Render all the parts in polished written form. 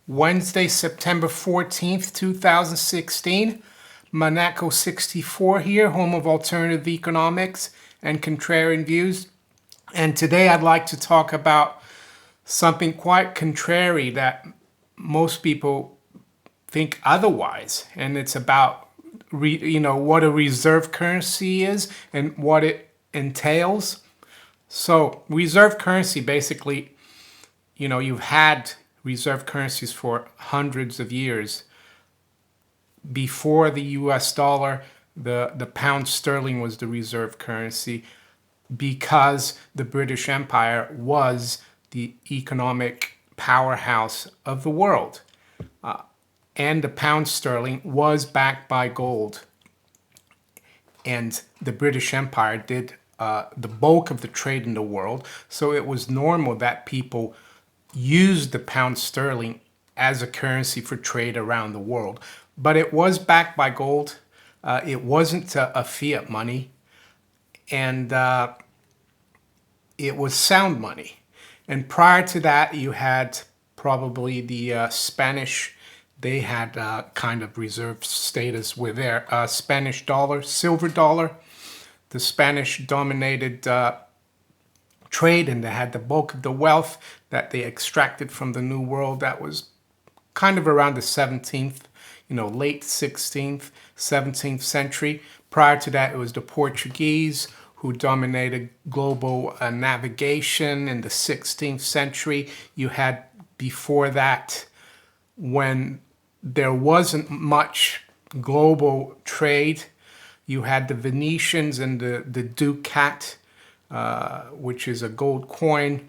Wednesday, September 14th, 2016. Monaco 64 here, home of alternative economics and contrarian views. And today I'd like to talk about something quite contrary that most people think otherwise. And it's about, what a reserve currency is and what it entails. So reserve currency basically, you've had reserve currencies for hundreds of years. Before the US dollar, the pound sterling was the reserve currency because the British Empire was the economic powerhouse of the world. And the pound sterling was backed by gold. And the British Empire did the bulk of the trade in the world. So it was normal that people used the pound sterling as a currency for trade around the world. But it was backed by gold. It wasn't a fiat money. And it was sound money. And prior to that, you had probably the Spanish. They had kind of reserve status with their Spanish dollar, silver dollar. The Spanish dominated trade, and they had the bulk of the wealth that they extracted from the New World. That was kind of around the 17th, late 16th, 17th century. Prior to that, it was the Portuguese who dominated global navigation in the 16th century. You had before that, when there wasn't much global trade, you had the Venetians and the ducat, which is a gold coin.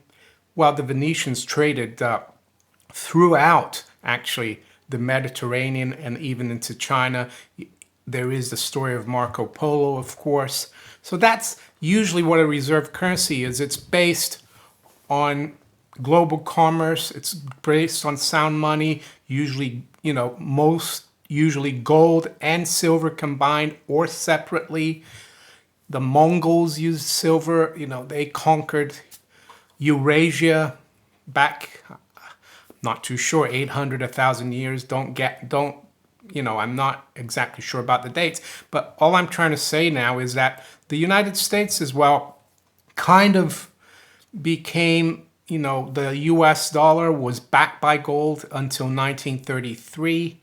Well, the Venetians traded throughout, actually, the Mediterranean and even into China. There is the story of Marco Polo, of course. So that's usually what a reserve currency is. It's based on global commerce. It's based on sound money, usually, usually gold and silver combined or separately. The Mongols used silver. They conquered Eurasia back, not too sure, 800, 1,000 years. I'm not exactly sure about the dates. But all I'm trying to say now is that the United States as well kind of became, the US dollar was backed by gold until 1933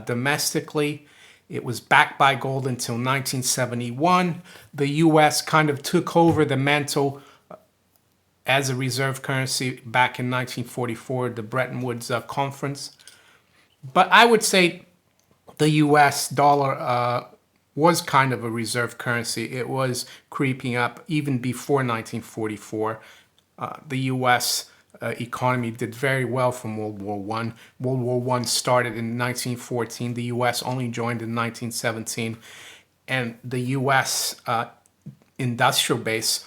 domestically. It was backed by gold until 1971. The US kind of took over the mantle as a reserve currency back in 1944, the Bretton Woods Conference. But I would say the US dollar was kind of a reserve currency. It was creeping up even before 1944. The US economy did very well from World War I. World War I started in 1914. The US only joined in 1917. And the US industrial base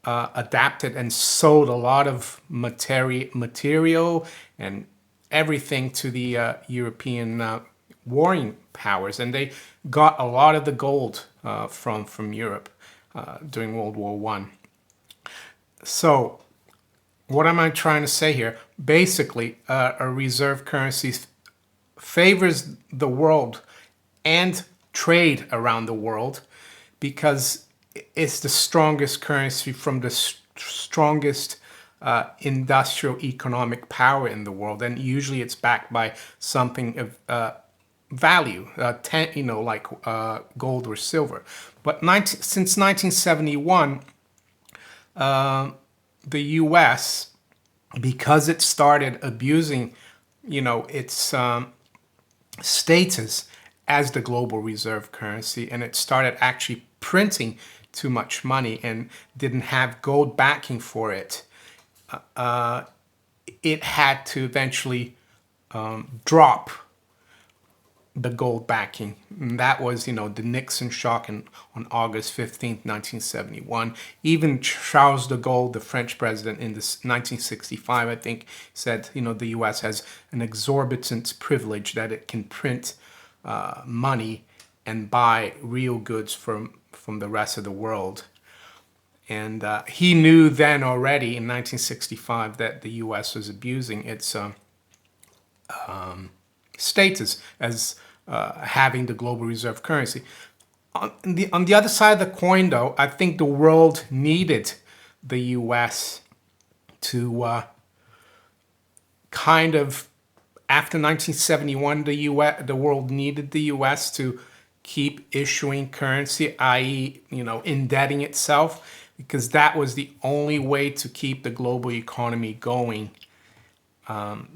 adapted and sold a lot of material and everything to the European warring powers. And they got a lot of the gold from Europe during World War I. So what am I trying to say here? Basically, a reserve currency favors the world and trade around the world because it's the strongest currency from the strongest industrial economic power in the world. And usually it's backed by something of value, like gold or silver. But since 1971, the U.S., because it started abusing, its status as the global reserve currency, and it started actually printing too much money and didn't have gold backing for it, it had to eventually drop the gold backing. And that was, the Nixon shock on August 15th, 1971. Even Charles de Gaulle, the French president in 1965, I think, said, the U.S. has an exorbitant privilege that it can print money and buy real goods from the rest of the world. And he knew then already in 1965 that the U.S. was abusing its status as having the global reserve currency. On the other side of the coin, though, I think the world needed the U.S. to kind of, after 1971, the world needed the U.S. to keep issuing currency, i.e., indebting itself, because that was the only way to keep the global economy going.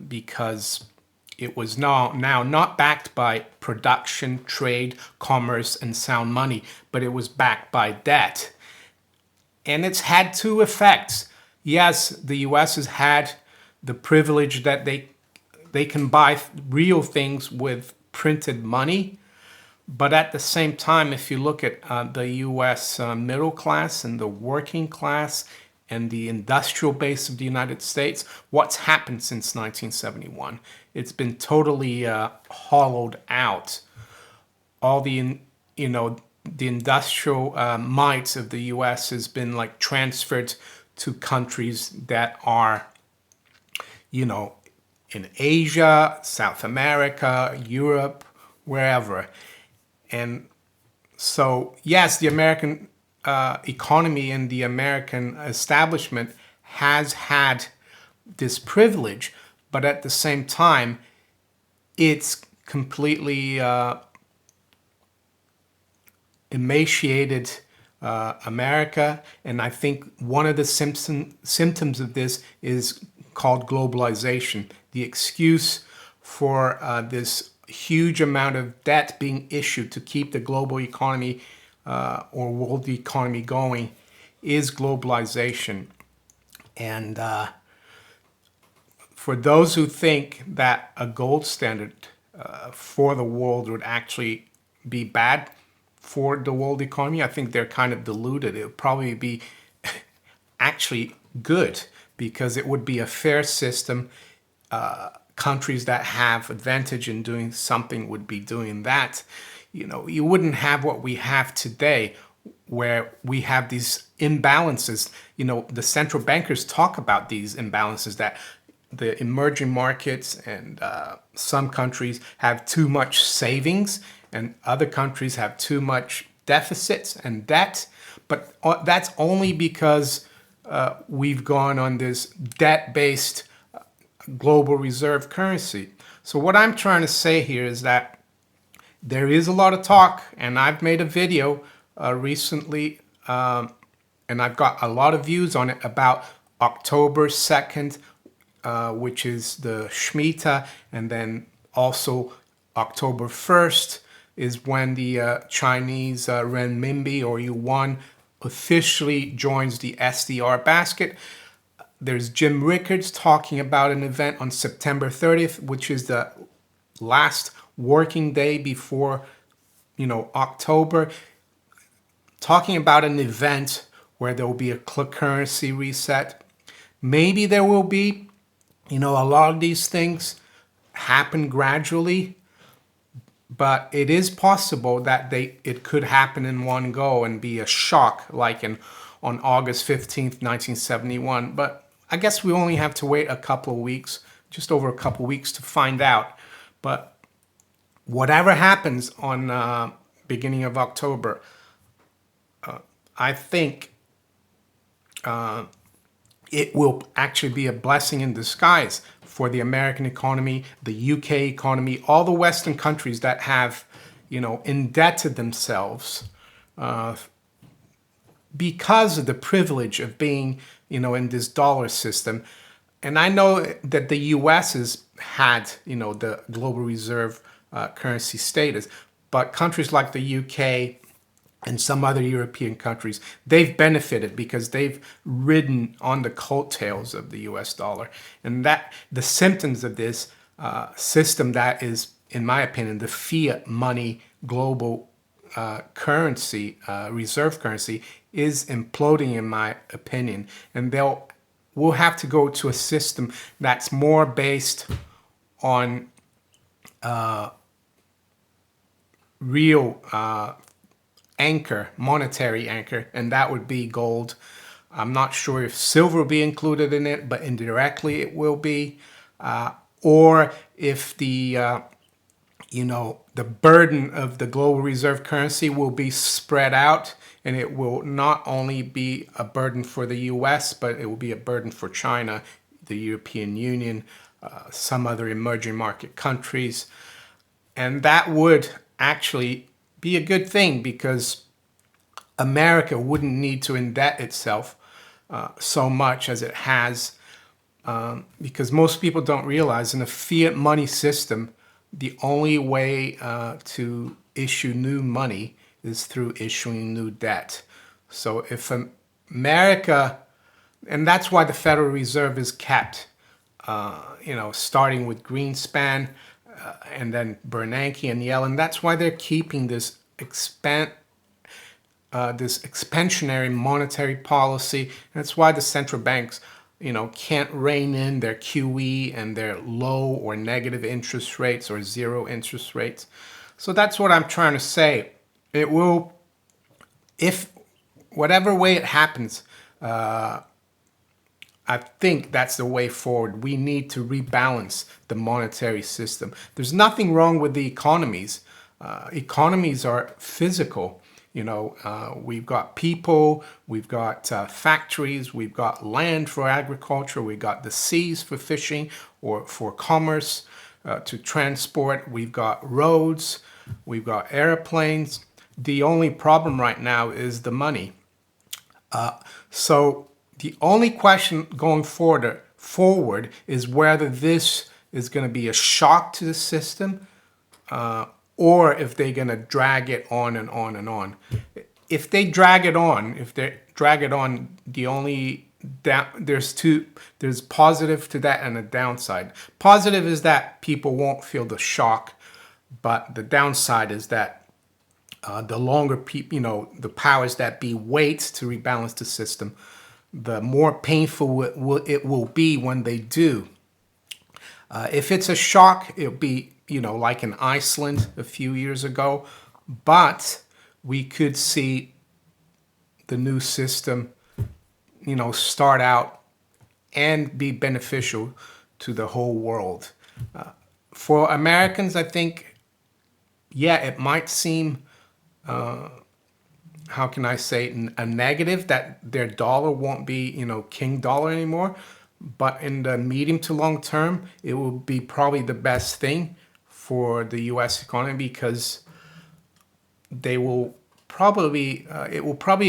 Because it was now not backed by production, trade, commerce, and sound money, but it was backed by debt. And it's had two effects. Yes, the U.S. has had the privilege that they can buy real things with printed money. But at the same time, if you look at the U.S. Middle class and the working class and the industrial base of the United States, what's happened since 1971? It's been totally hollowed out. All the industrial might of the U.S. has been like transferred to countries that are, in Asia, South America, Europe, wherever. And so, yes, the American economy and the American establishment has had this privilege, but at the same time, it's completely emaciated America. And I think one of the symptoms of this is called globalization. The excuse for this huge amount of debt being issued to keep the global economy or world economy going is globalization. And for those who think that a gold standard for the world would actually be bad for the world economy, I think they're kind of deluded. It would probably be actually good, because it would be a fair system. Countries that have advantage in doing something would be doing that. You wouldn't have what we have today, where we have these imbalances. The central bankers talk about these imbalances, that the emerging markets and some countries have too much savings and other countries have too much deficits and debt. But that's only because we've gone on this debt-based global reserve currency. So what I'm trying to say here is that there is a lot of talk, and I've made a video recently, and I've got a lot of views on it, about October 2nd, which is the Shemitah, and then also October 1st is when the Chinese renminbi or yuan officially joins the SDR basket. There's Jim Rickards talking about an event on September 30th, which is the last working day before, October, talking about an event where there will be a currency reset. Maybe there will be, a lot of these things happen gradually, but it is possible that it could happen in one go and be a shock, like on August 15th, 1971. But I guess we only have to wait a couple of weeks, just over a couple of weeks, to find out. But whatever happens on beginning of October, I think it will actually be a blessing in disguise for the American economy, the UK economy, all the Western countries that have, indebted themselves because of the privilege of being, in this dollar system. And I know that the U.S. has had, the global reserve currency status, but countries like the UK and some other European countries, they've benefited because they've ridden on the coattails of the US dollar. And that the symptoms of this system that is, in my opinion, the fiat money global currency, reserve currency, is imploding, in my opinion. And we'll have to go to a system that's more based on real anchor, monetary anchor, and that would be gold. I'm not sure if silver will be included in it, but indirectly it will be. Or if the the burden of the global reserve currency will be spread out, and it will not only be a burden for the US, but it will be a burden for China, the European Union, some other emerging market countries. And that would actually be a good thing, because America wouldn't need to indebt itself so much as it has, because most people don't realize in a fiat money system, the only way to issue new money is through issuing new debt. So if America, and that's why the Federal Reserve is kept, starting with Greenspan and then Bernanke and Yellen. That's why they're keeping this expansionary monetary policy. That's why the central banks, can't rein in their QE and their low or negative interest rates or zero interest rates. So that's what I'm trying to say. It will, if whatever way it happens, I think that's the way forward. We need to rebalance the monetary system. There's nothing wrong with the economies. Economies are physical. We've got people, we've got factories, we've got land for agriculture, we've got the seas for fishing or for commerce, to transport, we've got roads, we've got airplanes. The only problem right now is the money. So the only question going forward is whether this is going to be a shock to the system, or if they're going to drag it on and on and on. If they drag it on, the only there's positive to that and a downside. Positive is that people won't feel the shock, but the downside is that the longer people, the powers that be wait to rebalance the system, the more painful it will be when they do. If it's a shock, it'll be, like in Iceland a few years ago, but we could see the new system, start out and be beneficial to the whole world. For Americans, I think, it might seem, how can I say, a negative that their dollar won't be, king dollar anymore. But in the medium to long term, it will be probably the best thing for the U.S. economy, because it will probably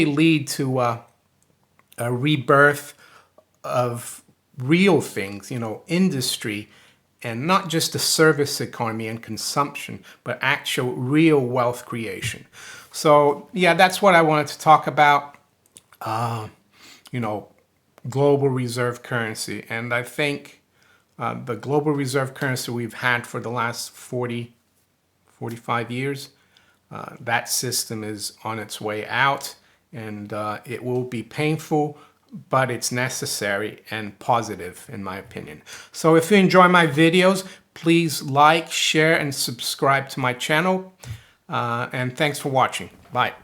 lead to a rebirth of real things, industry, and not just the service economy and consumption, but actual real wealth creation. So that's what I wanted to talk about, global reserve currency. And I think the global reserve currency we've had for the last 45 years, that system is on its way out, and it will be painful, but it's necessary and positive, in my opinion. So if you enjoy my videos, please like, share, and subscribe to my channel. And thanks for watching. Bye.